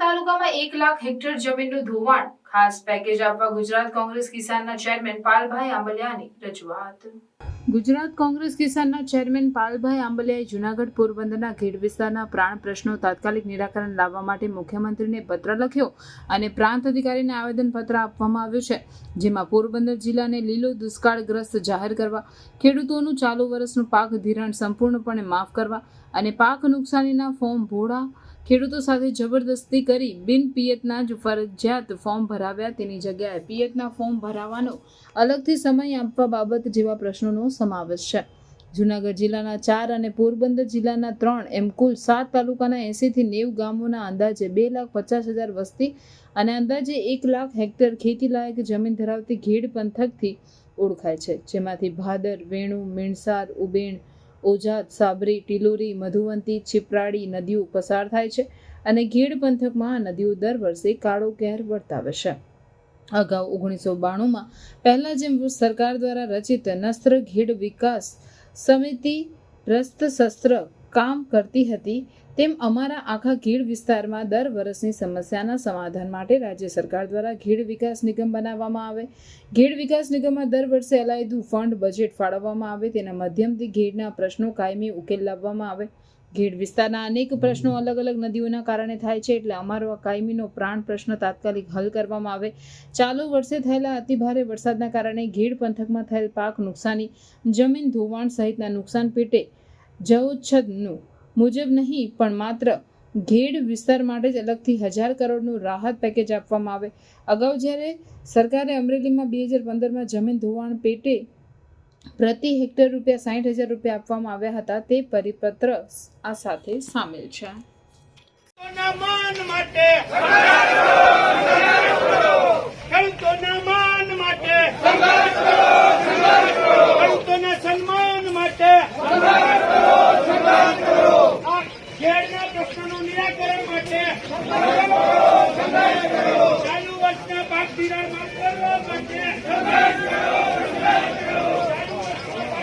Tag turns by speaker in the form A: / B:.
A: તાલુકામાં 1 લાખ હેક્ટર જમીનનું ધોવાણ, ખાસ પેકેજ આપવા ગુજરાત કોંગ્રેસ કિસાનના ચેરમેન પાલભાઈ આંબલિયાની રજૂઆત। ગુજરાત કોંગ્રેસ કિસાનના ચેરમેન પાલભાઈ આંબલિયાએ જૂનાગઢ પોરબંદરના ઘેડ વિસ્તારના પ્રાણ પ્રશ્નો તાત્કાલિક નિરાકરણ લાવવા માટે મુખ્યમંત્રીને પત્ર લખ્યો અને પ્રાંત અધિકારીને આવેદનપત્ર આપવામાં આવ્યું છે, જેમાં પોરબંદર જિલ્લાને લીલો દુષ્કાળગ્રસ્ત જાહેર કરવા, ખેડૂતોનું ચાલુ વર્ષનું પાક ધિરાણ સંપૂર્ણપણે માફ કરવા અને પાક નુકસાનીના ફોર્મ ભોળા ખેડૂતો સાથે જબરદસ્તી કરી બિન પિયતના જ ફરજિયાત ફોર્મ ભરાવ્યા તેની જગ્યાએ પિયતના ફોર્મ ભરાવાનો અલગથી સમય આપવા બાબત જેવા પ્રશ્નોનો સમાવેશ છે। જૂનાગઢ જિલ્લાના 4 અને પોરબંદર જિલ્લાના 3 એમ કુલ 7 તાલુકાના 80 થી 90 ગામોના અંદાજે 2,50,000 વસ્તી અને અંદાજે 1 લાખ હેક્ટર ખેતીલાયક જમીન ધરાવતી ઘેડ પંથકથી ઓળખાય છે, જેમાંથી ભાદર, વેણુ, મીણસાર, ઉબેણ, ઓજાત, સાબરી, ટિલોરી, મધુવંતી, છીપરાળી નદીઓ પસાર થાય છે અને ઘેડ પંથકમાં આ નદીઓ દર વર્ષે કાળો કહેર વર્તાવે છે। અગાઉ 1992માં પહેલા જેમ સરકાર દ્વારા રચિત નસ્ત્ર ઘેડ વિકાસ સમિતિ રસ્ત શસ્ત્ર કામ કરતી હતી, તેમ અમારા આખા ઘેડ વિસ્તારમાં દર વર્ષની સમસ્યાના સમાધાન માટે રાજ્ય સરકાર દ્વારા ઘેડ વિકાસ નિગમ બનાવવામાં આવે। ઘેડ વિકાસ નિગમમાં દર વર્ષે અલાયદું ફંડ બજેટ ફાળવવામાં આવે, તેના માધ્યમથી ઘેડના પ્રશ્નો કાયમી ઉકેલ લાવવામાં આવે। ઘેડ વિસ્તારના અનેક પ્રશ્નો અલગ અલગ નદીઓના કારણે થાય છે, એટલે અમારો આ કાયમીનો પ્રાણ પ્રશ્ન તાત્કાલિક હલ કરવામાં આવે। ચાલુ વર્ષે થયેલા અતિભારે વરસાદના કારણે ઘેડ પંથકમાં થયેલ પાક નુકસાની, જમીન ધોવાણ સહિતના નુકસાન પેટે જવોચ્છદનું મુજબ નહીં પણ માત્ર ઘેડ વિસ્તાર માટે જ અલગથી 1000 કરોડનું રાહત પેકેજ આપવામાં આવે। અગાઉ જ્યારે સરકારે અમરેલીમાં 2015માં જમીન ધોવાણ પેટે પ્રતિ હેક્ટર ₹60,000 આપવામાં આવ્યા હતા, તે પરિપત્ર આ સાથે સામેલ છે।
B: માન માટે